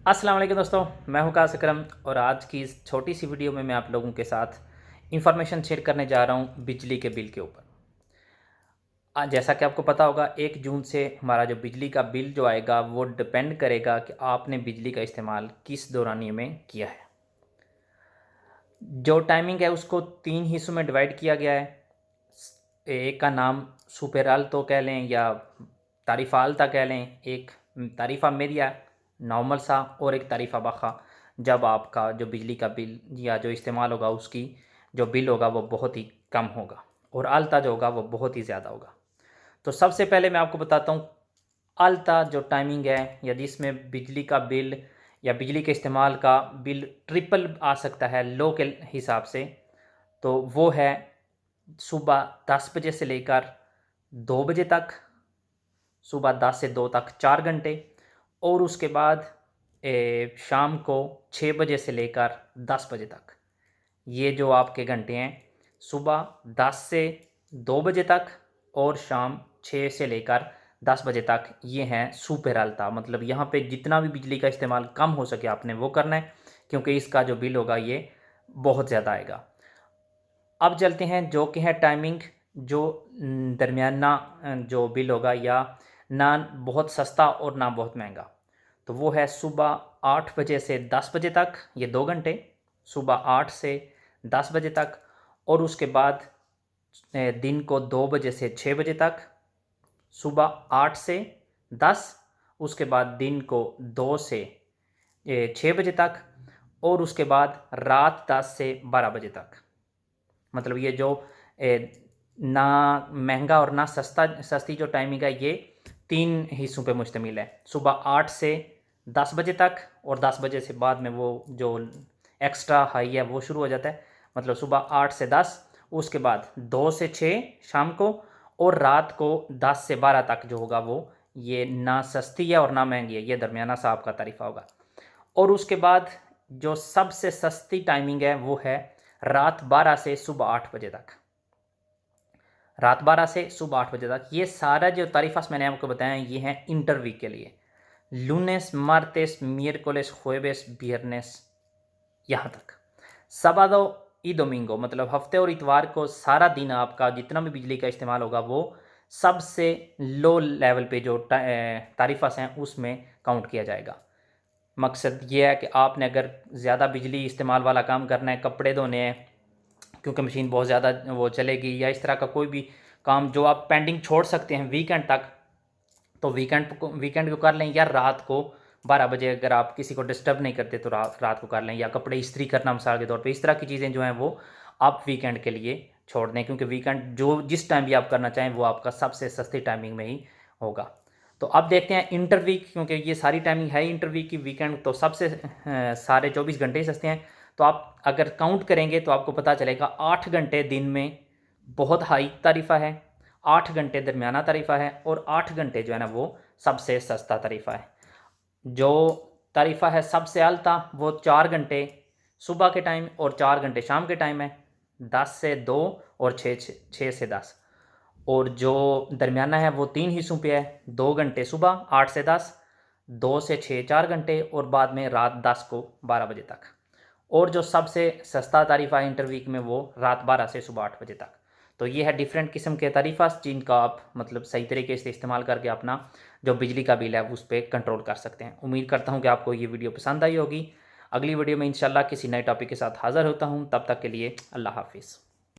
अस्सलाम वालेकुम दोस्तों, मैं हूं काश अकरम और आज की इस छोटी सी वीडियो में मैं आप लोगों के साथ इंफॉर्मेशन शेयर करने जा रहा हूं बिजली के बिल के ऊपर। जैसा कि आपको पता होगा 1 जून से हमारा जो बिजली का बिल जो आएगा वो डिपेंड करेगा कि आपने बिजली का इस्तेमाल किस दौरानिए में किया है। जो टाइमिंग है उसको 3 हिस्सों में डिवाइड किया गया है। एक का नाम सुपेराल तो कह लें या तारीफ़ा आल्ता कह लें, एक तारीफ़ा मेरिया नॉर्मल सा और एक तारीफ़ा बाखा जब आपका जो बिजली का बिल या जो इस्तेमाल होगा उसकी जो बिल होगा वो बहुत ही कम होगा और आल्ता जो होगा वो बहुत ही ज़्यादा होगा। तो सबसे पहले मैं आपको बताता हूँ आल्ता जो टाइमिंग है या जिसमें बिजली का बिल या बिजली के इस्तेमाल का बिल ट्रिपल आ सकता है लो के हिसाब से, तो वो है सुबह 10 बजे से लेकर 2 बजे तक, सुबह 10 से 2 तक 4 घंटे और उसके बाद शाम को 6 बजे से लेकर 10 बजे तक। ये जो आपके घंटे हैं सुबह 10 से 2 बजे तक और शाम 6 से लेकर 10 बजे तक, ये हैं सुपर अल्ता। मतलब यहाँ पे जितना भी बिजली का इस्तेमाल कम हो सके आपने वो करना है, क्योंकि इसका जो बिल होगा ये बहुत ज़्यादा आएगा। अब चलते हैं जो कि है टाइमिंग जो दरमियाना जो बिल होगा या ना बहुत सस्ता और ना बहुत महंगा, तो वो है सुबह 8 बजे से 10 बजे तक, ये 2 घंटे, सुबह 8 से 10 बजे तक और उसके बाद दिन को 2 बजे से 6 बजे तक, सुबह 8 से 10, उसके बाद दिन को 2 से 6 बजे तक और उसके बाद रात 10 से 12 बजे तक। मतलब ये जो ना महंगा और ना सस्ती जो टाइमिंग है ये 3 हिस्सों पे मुश्तमिल है। सुबह 8 से 10 बजे तक और 10 बजे से बाद में वो जो एक्स्ट्रा हाई है वो शुरू हो जाता है। मतलब सुबह 8 से 10, उसके बाद 2 से 6 शाम को और रात को 10 से 12 तक जो होगा वो ये ना सस्ती है और ना महंगी है, ये दरमियाना सा आपका तारीफ़ा होगा। और उसके बाद जो सबसे सस्ती टाइमिंग है वो है रात 12 से सुबह 8 बजे तक। रात 12 से सुबह 8 बजे तक ये सारा जो तारीफास मैंने आपको बताया ये हैं इंटरवीक के लिए। लूनेस, मार्तेस, मियरकोलेस, जुएवेस, वियर्नेस, यहाँ तक। साबादो ई डोमिंगो मतलब हफ्ते और इतवार को सारा दिन आपका जितना भी बिजली का इस्तेमाल होगा वो सबसे लो लेवल पे जो तारीफास हैं उसमें काउंट किया जाएगा। मकसद ये है कि आपने अगर ज़्यादा बिजली इस्तेमाल वाला काम करना है, कपड़े धोने हैं क्योंकि मशीन बहुत ज़्यादा वो चलेगी, या इस तरह का कोई भी काम जो आप पेंडिंग छोड़ सकते हैं वीकेंड तक, तो वीकेंड को कर लें, या रात को 12 बजे अगर आप किसी को डिस्टर्ब नहीं करते तो रात को कर लें, या कपड़े इस्त्री करना मिसाल के तौर पे, इस तरह की चीज़ें जो हैं वो आप वीकेंड के लिए छोड़ दें, क्योंकि वीकेंड जो जिस टाइम भी आप करना चाहें वो आपका सबसे सस्ती टाइमिंग में ही होगा। तो अब देखते हैं इंटरवीक, क्योंकि ये सारी टाइमिंग है इंटरवीक की, वीकेंड तो सबसे सारे 24 घंटे ही सस्ते हैं। तो आप अगर काउंट करेंगे तो आपको पता चलेगा 8 घंटे दिन में बहुत हाई तारीफ़ा है, 8 घंटे दरमियाना तारीफ़ा है और 8 घंटे जो है ना वो सबसे सस्ता तारीफ़ा है। जो तारीफ़ा है सबसे आलता वो 4 घंटे सुबह के टाइम और 4 घंटे शाम के टाइम है, 10 से 2 और 6 से 10। और जो दरमियाना है वो 3 हिस्सों पे है, 2 घंटे सुबह 8 से 10, 2 से 6 4 घंटे और बाद में रात 10 को 12 बजे तक। और जो सबसे सस्ता तारीफ़ा है इंटरवीक में वो रात 12 से सुबह 8 बजे तक। तो ये है डिफरेंट किस्म के तारीफ़ा जिनका आप मतलब सही तरीके से इस्तेमाल करके अपना जो बिजली का बिल है उस पर कंट्रोल कर सकते हैं। उम्मीद करता हूँ कि आपको ये वीडियो पसंद आई होगी। अगली वीडियो में इंशाल्लाह किसी नए टॉपिक के साथ हाज़िर होता हूँ, तब तक के लिए अल्लाह हाफिज़।